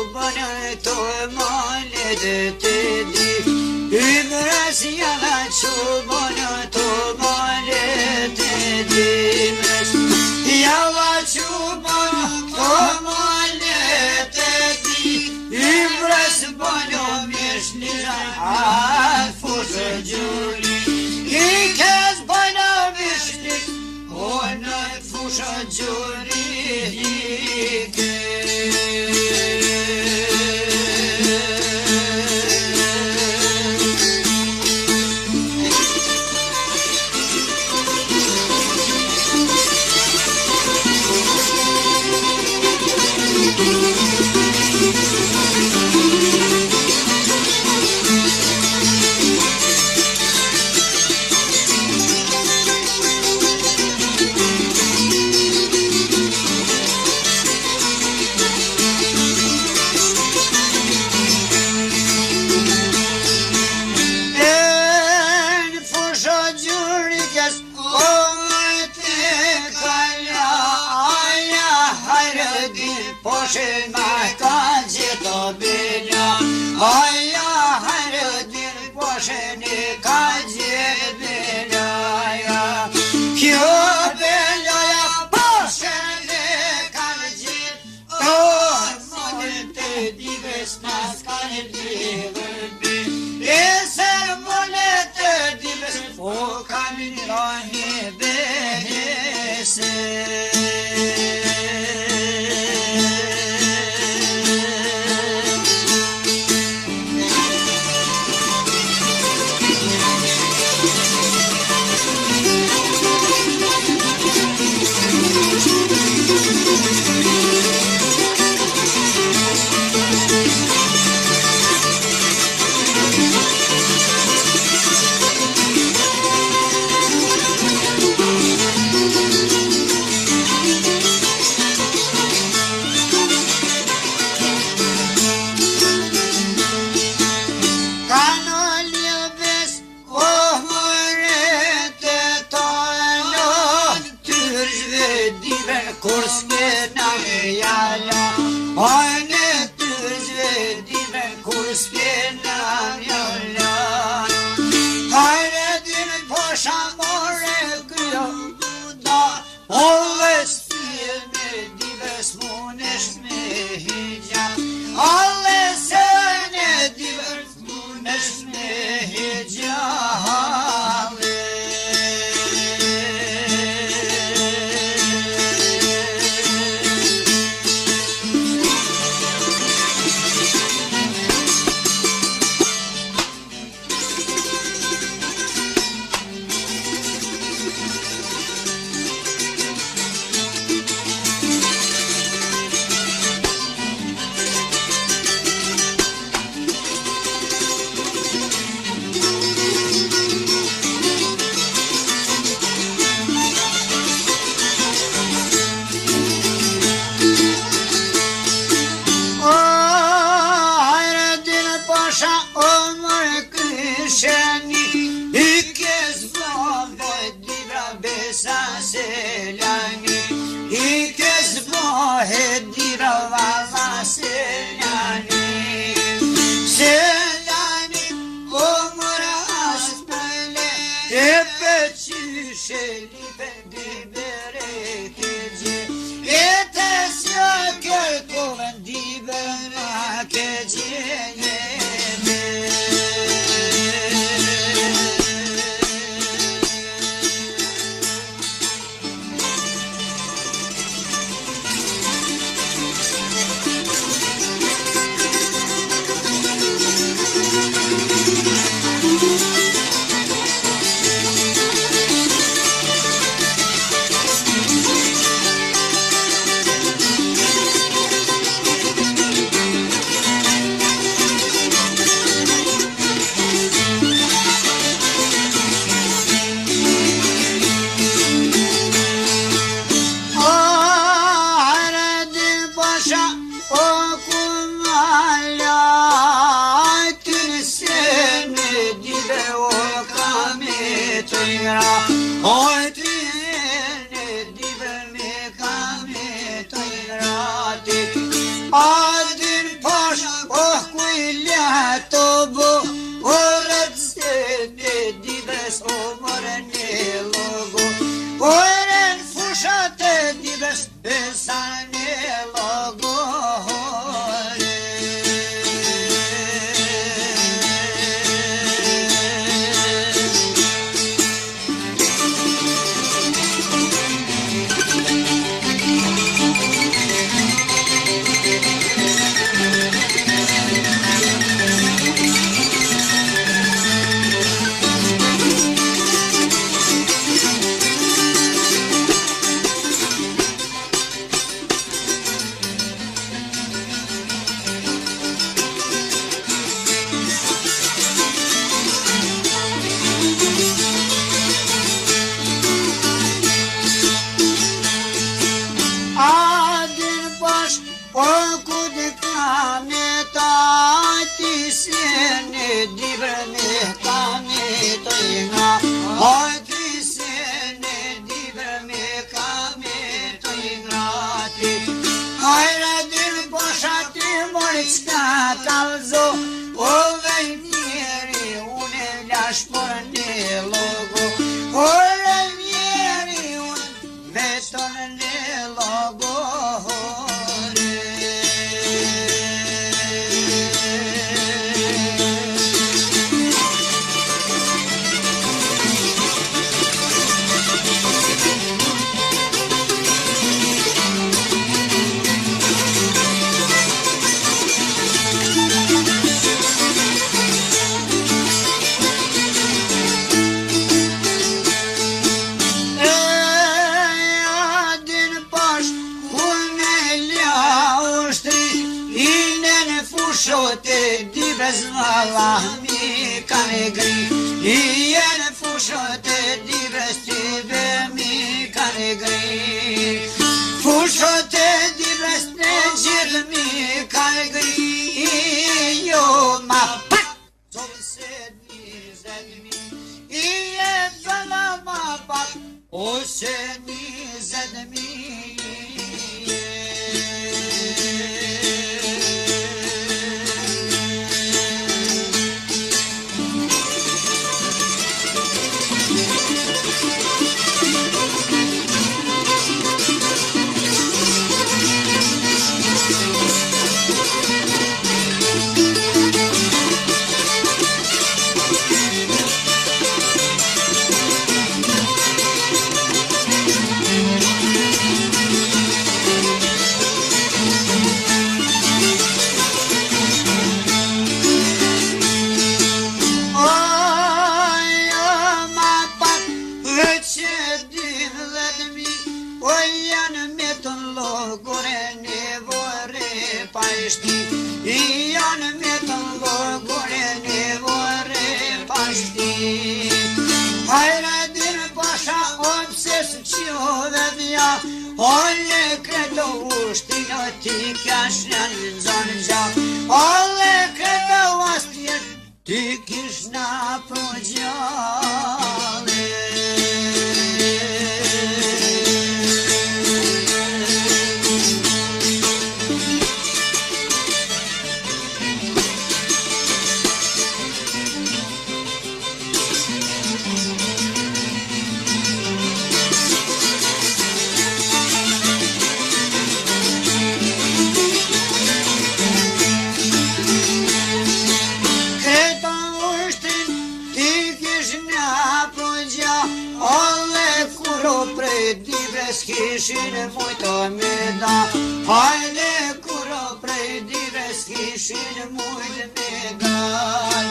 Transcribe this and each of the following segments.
çubanı tomalet dedi. Ümres yana çubanı tomalet edilmez. Yala çubanı tomalet dedi. Ümres bana mişliran afuşaculi. İlk kez bana mişlik ona fuşaculi. Poşema kazi to bila, aya her din poşeni kazi bila ya. Kyo bila ya poşeni kazi, oh monete dives nas kanedi verbi. Eser monete dives o kanilani behese. na kalzo, o vej njeri, unë e lash për një logo, o vej njeri, unë me tonë një logo. Fushote di bezvala mi cane gri, iene fushote di vestibe mi cane gri, fushote di veste gir mi cane gri, io ma pat, se mi zedmi, ie zala ma pat, o se mi zedmi. Ian me të logore ne vore pashti Hajra din pasha opse së qove vja Ole kredo ushti jo ti kash në zonë gja Ole kredo astjen ti kish na progjale Kishin mujto me da Hajde kuro prej dives kishin mujt me dal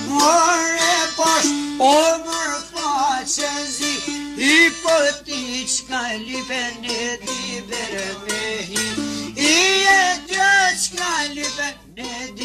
More posh o mër faqe zi I po ti qka lipen e diber me hi I e të qka lipen e